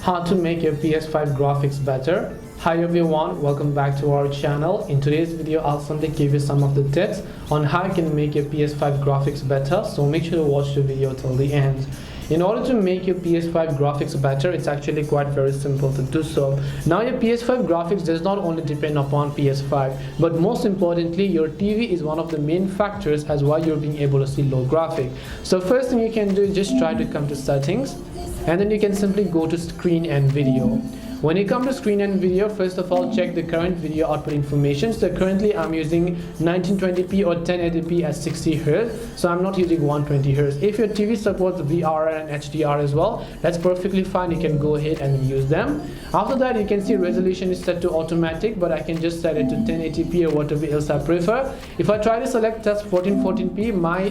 how to make your PS5 graphics better. Hi everyone, welcome back to our channel. In today's video, I'll simply give you some of the tips on how you can make your PS5 graphics better, so make sure to watch the video till the end. In order to make your PS5 graphics better, it's actually quite very simple to do so. Now your PS5 graphics does not only depend upon PS5, but most importantly your TV is one of the main factors as why you're being able to see low graphic. So first thing you can do is just try to come to settings, and then you can simply go to screen and video. When you come to screen and video, first of all check the current video output information. So currently I'm using 1920p or 1080p at 60 Hz, so I'm not using 120 Hz. If your TV supports VRR and HDR as well, that's perfectly fine. You can go ahead and use them. After that, you can see resolution is set to automatic, but I can just set it to 1080p or whatever else I prefer. If I try to select test 1440p, my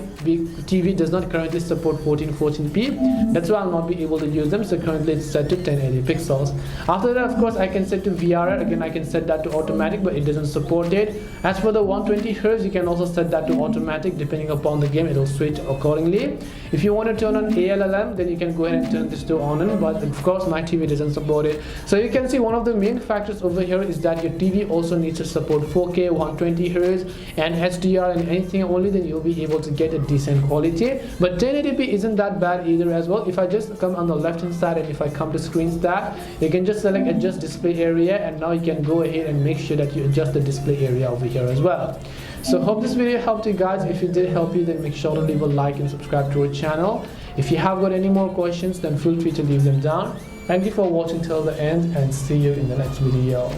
TV does not currently support 1440p. That's why I'll not be able to use them. So currently it's set to 1080 pixels. After that, of course, I can set to VRR. Again, I can set that to automatic, but it doesn't support it. As for the 120 Hz, you can also set that to automatic. Depending upon the game, it will switch accordingly. If you want to turn on ALLM, then you can go ahead and turn this to on, but of course my TV doesn't support it. So you can see one of the main factors over here is that your TV also needs to support 4K, 120 Hz and HDR, and anything only then you'll be able to get a decent quality. But 1080p isn't that bad either as well. If I just come on the left hand side and if I come to screen stat, you can just select adjust display area, and now you can go ahead and make sure that you adjust the display area over here as well. So hope this video helped you guys. If it did help you, then make sure to leave a like and subscribe to our channel. If you have got any more questions, then feel free to leave them down. Thank you for watching till the end, and see you in the next video.